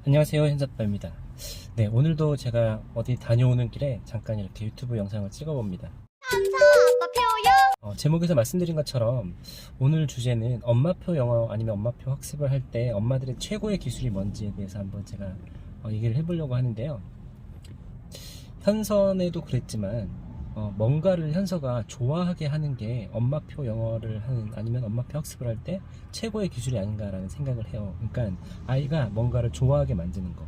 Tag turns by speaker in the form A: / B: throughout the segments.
A: 안녕하세요, 현잡바입니다. 네, 오늘도 제가 어디 다녀오는 길에 잠깐 이렇게 유튜브 영상을 찍어봅니다. 제목에서 말씀드린 것처럼 오늘 주제는 엄마표 영어 아니면 엄마표 학습을 할 때 엄마들의 최고의 기술이 뭔지에 대해서 한번 제가 얘기를 해보려고 하는데요. 현선에도 그랬지만 뭔가를 현서가 좋아하게 하는 게 엄마표 영어를 하는 아니면 엄마표 학습을 할 때 최고의 기술이 아닌가라는 생각을 해요. 그러니까 아이가 뭔가를 좋아하게 만드는 거.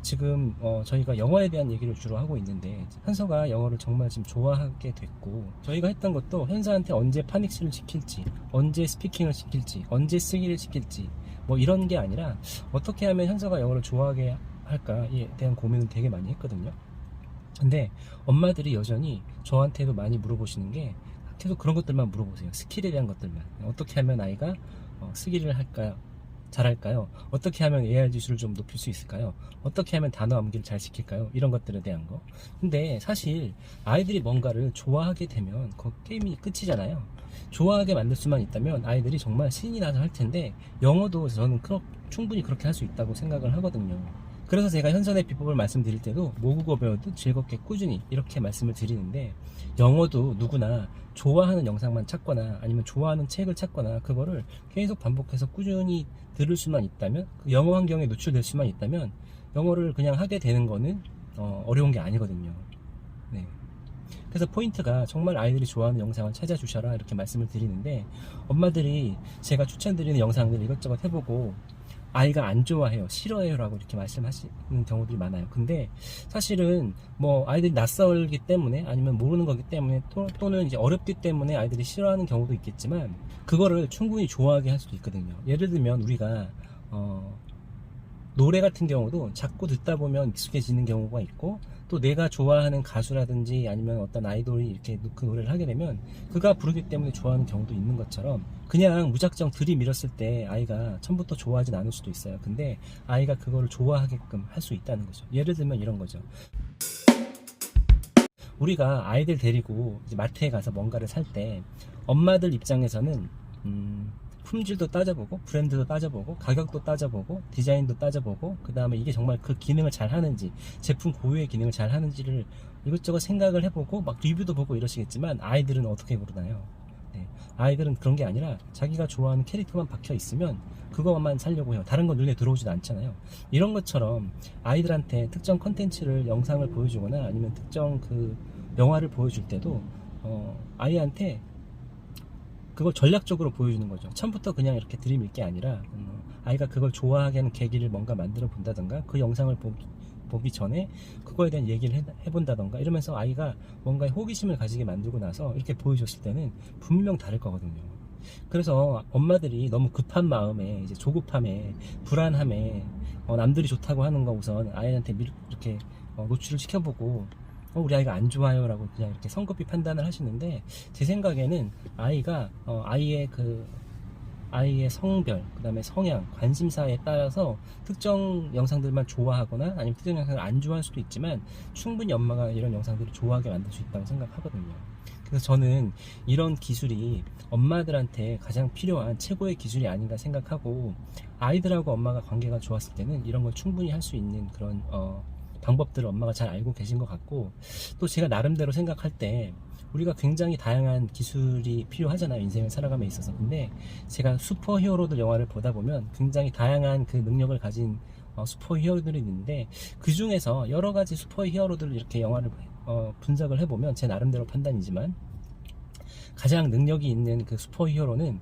A: 지금 저희가 영어에 대한 얘기를 주로 하고 있는데 현서가 영어를 정말 지금 좋아하게 됐고, 저희가 했던 것도 현서한테 언제 파닉스를 시킬지, 언제 스피킹을 시킬지, 언제 쓰기를 시킬지 뭐 이런 게 아니라 어떻게 하면 현서가 영어를 좋아하게 할까에 대한 고민을 되게 많이 했거든요. 근데 엄마들이 여전히 저한테도 많이 물어보시는 게 계속 그런 것들만 물어보세요. 스킬에 대한 것들만. 어떻게 하면 아이가 쓰기를 할까요? 잘할까요? 어떻게 하면 AR 지수를 좀 높일 수 있을까요? 어떻게 하면 단어 암기를 잘 시킬까요? 이런 것들에 대한 거. 근데 사실 아이들이 뭔가를 좋아하게 되면 그 게임이 끝이잖아요. 좋아하게 만들 수만 있다면 아이들이 정말 신이 나서 할 텐데, 영어도 저는 충분히 그렇게 할 수 있다고 생각을 하거든요. 그래서 제가 현선의 비법을 말씀드릴 때도 모국어 배워도 즐겁게 꾸준히 이렇게 말씀을 드리는데, 영어도 누구나 좋아하는 영상만 찾거나 아니면 좋아하는 책을 찾거나 그거를 계속 반복해서 꾸준히 들을 수만 있다면, 그 영어 환경에 노출될 수만 있다면 영어를 그냥 하게 되는 거는 어려운 게 아니거든요. 네. 그래서 포인트가 정말 아이들이 좋아하는 영상을 찾아주셔라 이렇게 말씀을 드리는데, 엄마들이 제가 추천드리는 영상들 이것저것 해보고 아이가 안 좋아해요, 싫어해요 라고 이렇게 말씀하시는 경우들이 많아요. 근데 사실은 뭐 아이들이 낯설기 때문에 아니면 모르는 거기 때문에 또는 이제 어렵기 때문에 아이들이 싫어하는 경우도 있겠지만, 그거를 충분히 좋아하게 할 수도 있거든요. 예를 들면 우리가 노래 같은 경우도 자꾸 듣다 보면 익숙해지는 경우가 있고, 또 내가 좋아하는 가수라든지 아니면 어떤 아이돌이 이렇게 그 노래를 하게 되면 그가 부르기 때문에 좋아하는 경우도 있는 것처럼, 그냥 무작정 들이밀었을 때 아이가 처음부터 좋아하진 않을 수도 있어요. 근데 아이가 그거를 좋아하게끔 할 수 있다는 거죠. 예를 들면 이런 거죠. 우리가 아이들 데리고 이제 마트에 가서 뭔가를 살 때 엄마들 입장에서는 품질도 따져보고 브랜드도 따져보고 가격도 따져보고 디자인도 따져보고, 그 다음에 이게 정말 그 기능을 잘 하는지, 제품 고유의 기능을 잘 하는지를 이것저것 생각을 해보고 막 리뷰도 보고 이러시겠지만, 아이들은 어떻게 고르나요? 네. 아이들은 그런 게 아니라 자기가 좋아하는 캐릭터만 박혀 있으면 그것만 사려고 해요. 다른 건 눈에 들어오지도 않잖아요. 이런 것처럼 아이들한테 특정 컨텐츠를, 영상을 보여주거나 아니면 특정 그 영화를 보여줄 때도 아이한테 그걸 전략적으로 보여주는 거죠. 처음부터 그냥 이렇게 들이밀 게 아니라 아이가 그걸 좋아하게 하는 계기를 뭔가 만들어 본다던가, 그 영상을 보기 전에 그거에 대한 얘기를 해본다던가 이러면서 아이가 뭔가에 호기심을 가지게 만들고 나서 이렇게 보여줬을 때는 분명 다를 거거든요. 그래서 엄마들이 너무 급한 마음에, 이제 조급함에, 불안함에 남들이 좋다고 하는 거 우선 아이한테 이렇게 노출을 시켜보고 우리 아이가 안 좋아요 라고 그냥 이렇게 성급히 판단을 하시는데, 제 생각에는 아이가 아이의 성별, 그 다음에 성향, 관심사에 따라서 특정 영상들만 좋아하거나 아니면 특정 영상을 안 좋아할 수도 있지만, 충분히 엄마가 이런 영상들을 좋아하게 만들 수 있다고 생각하거든요. 그래서 저는 이런 기술이 엄마들한테 가장 필요한 최고의 기술이 아닌가 생각하고, 아이들하고 엄마가 관계가 좋았을 때는 이런 걸 충분히 할 수 있는 그런 방법들을 엄마가 잘 알고 계신 것 같고, 또 제가 나름대로 생각할 때 우리가 굉장히 다양한 기술이 필요하잖아요, 인생을 살아감에 있어서. 근데 제가 슈퍼히어로들 영화를 보다 보면 굉장히 다양한 그 능력을 가진 슈퍼히어로들이 있는데, 그 중에서 여러 가지 슈퍼히어로들을 이렇게 영화를 분석을 해보면, 제 나름대로 판단이지만 가장 능력이 있는 그 슈퍼히어로는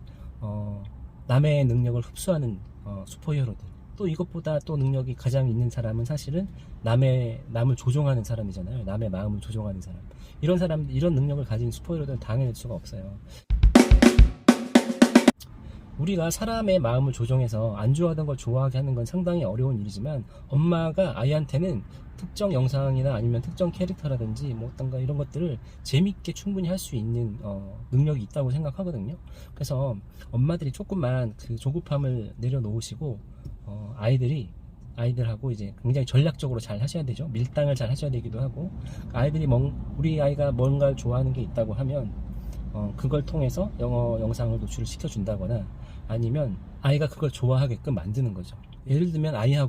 A: 남의 능력을 흡수하는 슈퍼히어로들. 또 이것보다 또 능력이 가장 있는 사람은 사실은 남을 조종하는 사람이잖아요. 남의 마음을 조종하는 사람. 이런 능력을 가진 슈퍼히어로들은 당해낼 수가 없어요. 우리가 사람의 마음을 조종해서 안 좋아하던 걸 좋아하게 하는 건 상당히 어려운 일이지만, 엄마가 아이한테는 특정 영상이나 아니면 특정 캐릭터라든지 뭐 어떤가 이런 것들을 재밌게 충분히 할 수 있는 능력이 있다고 생각하거든요. 그래서 엄마들이 조금만 그 조급함을 내려놓으시고 아이들하고 이제 굉장히 전략적으로 잘 하셔야 되죠. 밀당을 잘 하셔야 되기도 하고, 우리 아이가 뭔가를 좋아하는 게 있다고 하면 그걸 통해서 영어 영상을 노출을 시켜준다거나, 아니면 아이가 그걸 좋아하게끔 만드는 거죠. 예를 들면 아이랑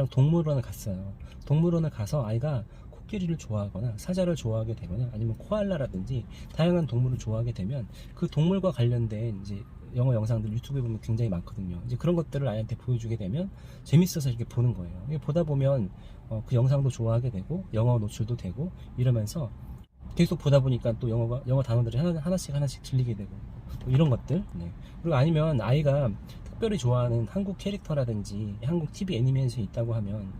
A: 동물원을 갔어요. 동물원을 가서 아이가 코끼리를 좋아하거나 사자를 좋아하게 되거나 아니면 코알라라든지 다양한 동물을 좋아하게 되면 그 동물과 관련된 이제 영어 영상들 유튜브에 보면 굉장히 많거든요. 이제 그런 것들을 아이한테 보여주게 되면 재밌어서 이렇게 보는 거예요. 이게 보다 보면 그 영상도 좋아하게 되고 영어 노출도 되고 이러면서 계속 보다 보니까 또 영어 단어들이 하나씩 들리게 되고 뭐 이런 것들. 네. 그리고 아니면 아이가 특별히 좋아하는 한국 캐릭터라든지 한국 TV 애니메이션이 있다고 하면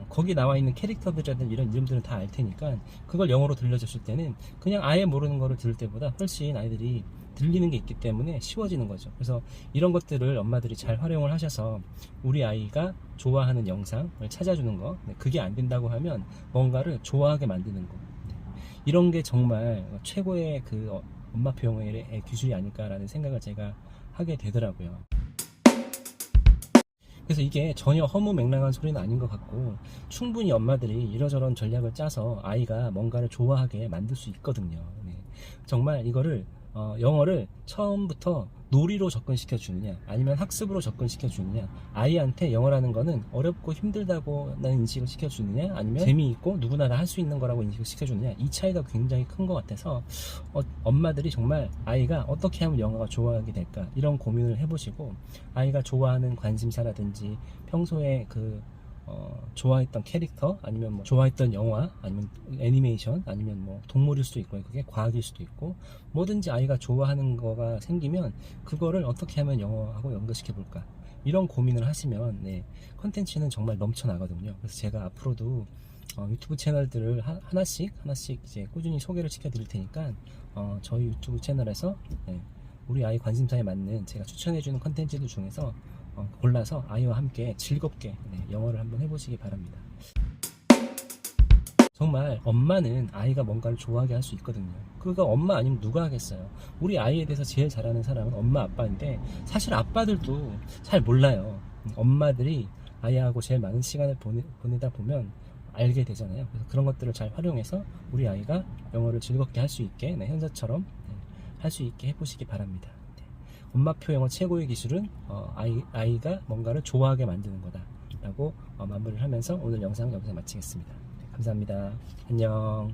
A: 거기 나와 있는 캐릭터들이라든지 이런 이름들은 다 알 테니까 그걸 영어로 들려줬을 때는 그냥 아예 모르는 거를 들을 때보다 훨씬 아이들이 들리는 게 있기 때문에 쉬워지는 거죠. 그래서 이런 것들을 엄마들이 잘 활용을 하셔서 우리 아이가 좋아하는 영상을 찾아주는 거, 네, 그게 안 된다고 하면 뭔가를 좋아하게 만드는 거, 네, 이런 게 정말 최고의 그 엄마표 영어의 기술이 아닐까라는 생각을 제가 하게 되더라고요. 그래서 이게 전혀 허무맹랑한 소리는 아닌 것 같고 충분히 엄마들이 이러저런 전략을 짜서 아이가 뭔가를 좋아하게 만들 수 있거든요. 네. 정말 이거를 영어를 처음부터 놀이로 접근시켜 주느냐 아니면 학습으로 접근시켜 주느냐, 아이한테 영어라는 거는 어렵고 힘들다고 나는 인식을 시켜 주느냐 아니면 재미있고 누구나 다 할 수 있는 거라고 인식을 시켜 주느냐, 이 차이가 굉장히 큰 것 같아서 엄마들이 정말 아이가 어떻게 하면 영어가 좋아하게 될까 이런 고민을 해보시고 아이가 좋아하는 관심사라든지 평소에 좋아했던 캐릭터 아니면 뭐 좋아했던 영화 아니면 애니메이션 아니면 뭐 동물일 수도 있고 그게 과학일 수도 있고 뭐든지 아이가 좋아하는 거가 생기면 그거를 어떻게 하면 영어하고 연결시켜 볼까 이런 고민을 하시면 네, 컨텐츠는 정말 넘쳐나거든요. 그래서 제가 앞으로도 유튜브 채널들을 하나씩 이제 꾸준히 소개를 시켜 드릴 테니까 저희 유튜브 채널에서 네, 우리 아이 관심사에 맞는 제가 추천해 주는 컨텐츠들 중에서 골라서 아이와 함께 즐겁게 영어를 한번 해보시기 바랍니다. 정말 엄마는 아이가 뭔가를 좋아하게 할 수 있거든요. 그거 엄마 아니면 누가 하겠어요. 우리 아이에 대해서 제일 잘하는 사람은 엄마 아빠인데 사실 아빠들도 잘 몰라요. 엄마들이 아이하고 제일 많은 시간을 보내다 보면 알게 되잖아요. 그래서 그런 것들을 잘 활용해서 우리 아이가 영어를 즐겁게 할 수 있게 현자처럼 할 수 있게 해보시기 바랍니다. 엄마표 영어 최고의 기술은 아이가 뭔가를 좋아하게 만드는 거다 라고 마무리를 하면서 오늘 영상 여기서 마치겠습니다. 감사합니다. 안녕.